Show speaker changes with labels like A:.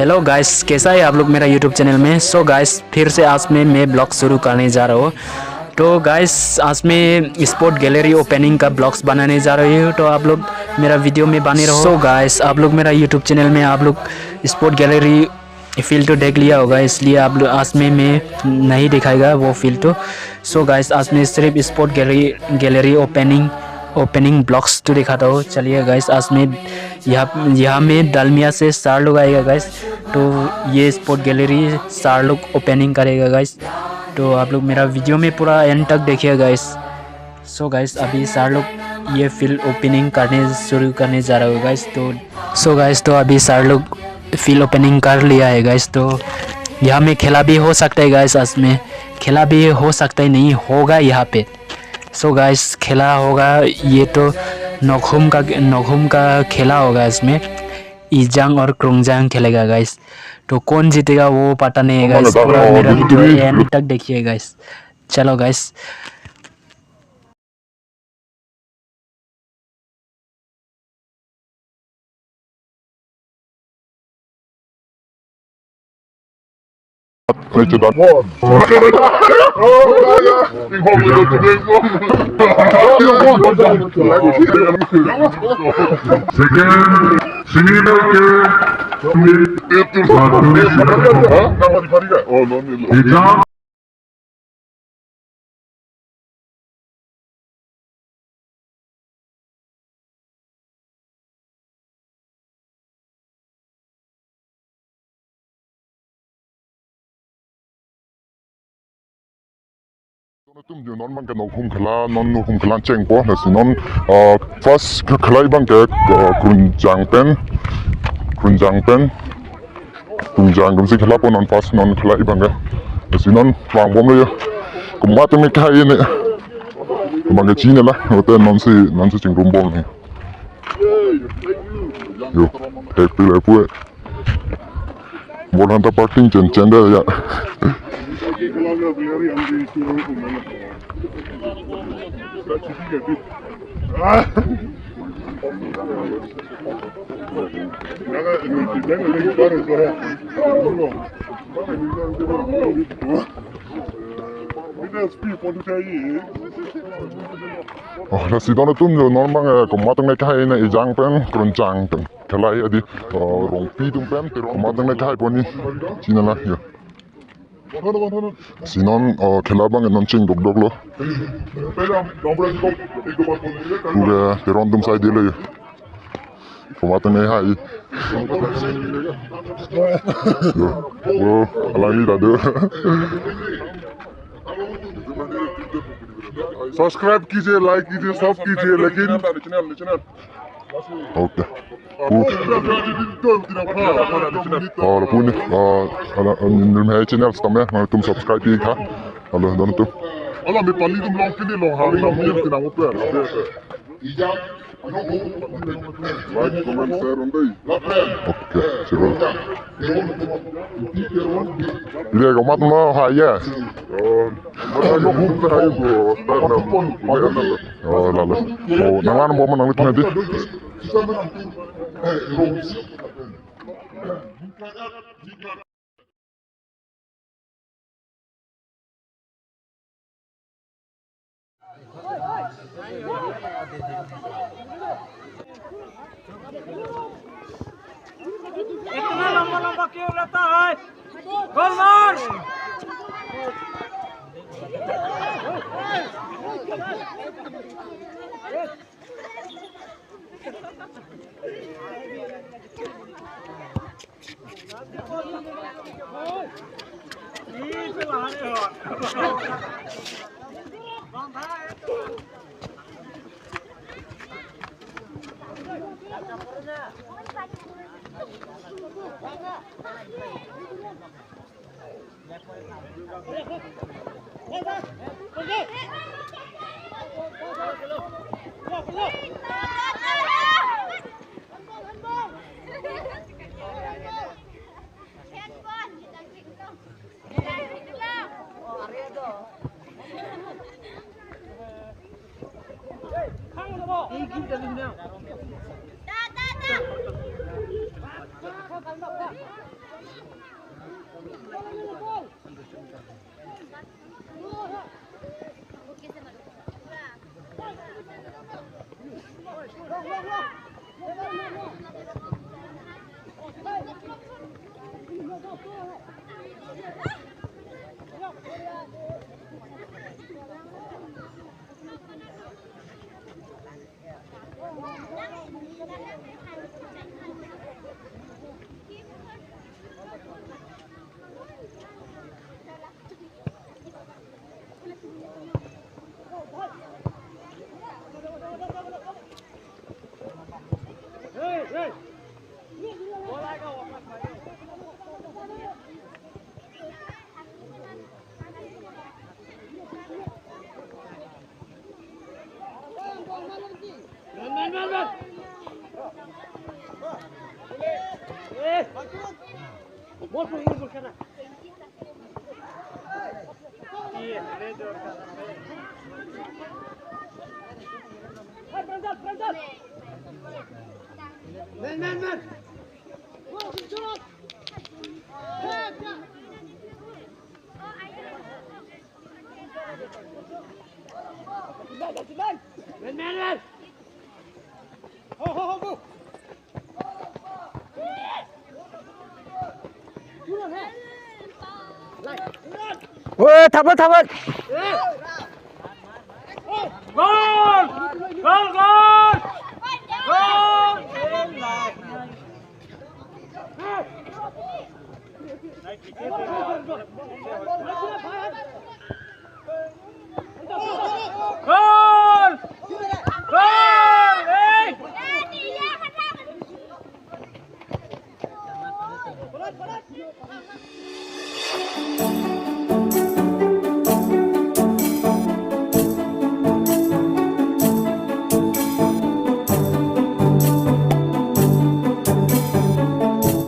A: Hello guys, कैसा है आप लोग मेरा यूट्यूब चैनल में। सो गाइस, फिर से आज मैं ब्लॉग शुरू करने जा रहा हूँ। तो गाइस, आज मैं स्पोर्ट गैलरी ओपनिंग का ब्लॉग्स बनाने जा रही हूँ, तो आप लोग मेरा वीडियो में बने रहो। सो गाइस, आप लोग मेरा यूट्यूब चैनल में आप लोग स्पोर्ट गैलरी फील्ड तो देख लिया होगा, इसलिए आप लोग आज मैं नहीं दिखाएगा वो फील्ड तो। सो गाइस, आज मैं सिर्फ स्पोर्ट गैलरी ओपनिंग ब्लॉग्स तो दिखाता हूँ। चलिए गाइस, आज मैं यहाँ में डालमिया से SIR लोग आएगा गाइस, तो ये स्पोर्ट गैलरी SIR लोग ओपनिंग करेगा गाइस। तो आप लोग मेरा वीडियो में पूरा एंड तक देखिए गाइस। सो गाइस, अभी SIR लोग ये फील्ड ओपनिंग शुरू करने जा रहा है गाइस। तो सो गाइस, तो अभी SIR लोग फील्ड ओपनिंग कर लिया है गाइस। तो यहाँ में खेला भी हो सकता है गाइस, आज में खेला भी हो सकता है, नहीं होगा यहाँ पे। सो गाइस, खेला होगा ये तो नोखुम का खेला होगा। इसमें ईजांग और क्रोंगजांग खेलेगा गाइस। तो कौन जीतेगा वो पता नहीं है गाइस, पूरा मेरा वीडियो एंड तक देखिए गाइस। चलो गाइस,
B: तुम जो नॉन बंके नोखुम खला चेंगपो नसी नॉन फर्स्ट खलाई बंके कुंजांग गमसी खला पो नॉन फर्स्ट नॉन खलाई बंके नसी नॉन वांग बोम ले कुम्मा तुम क्या ये ने बंके चीने ला होते नॉन से चिंगरुम बोम नहीं यो एक पिले पुए बोल हंता पार्किंग चेंडे या nasi dono tum jo normal kuma tang kai na ijang pen kronchang tang khalai adi rongpi tum pen kuma tang kai poni china la yo sinon khelabang non ching dog dog lo uga random side le kuma tang hai yo alani da de subscribe कीजिए, like कीजिए, सब कीजिए, लेकिन okay और Pune Nirmay channel तमें तुम subscribe की था हेलो दोनों तुम अल्लाह मैं पाली तुम लोग के लिए लोग हाँ ना मुझे कितना वो पे लाइक कमेंट शेयर होंगे ओके चलो ये कमात ना हाँ ये nó hút cái này của là năng ăn bom mà năng cái này
C: इतना लंबा क्यों रहता है? गोल मार!
A: Woi, थांबा थांबा.
C: Gol! Gol, gol! Gol! Gol! Gol! Hey!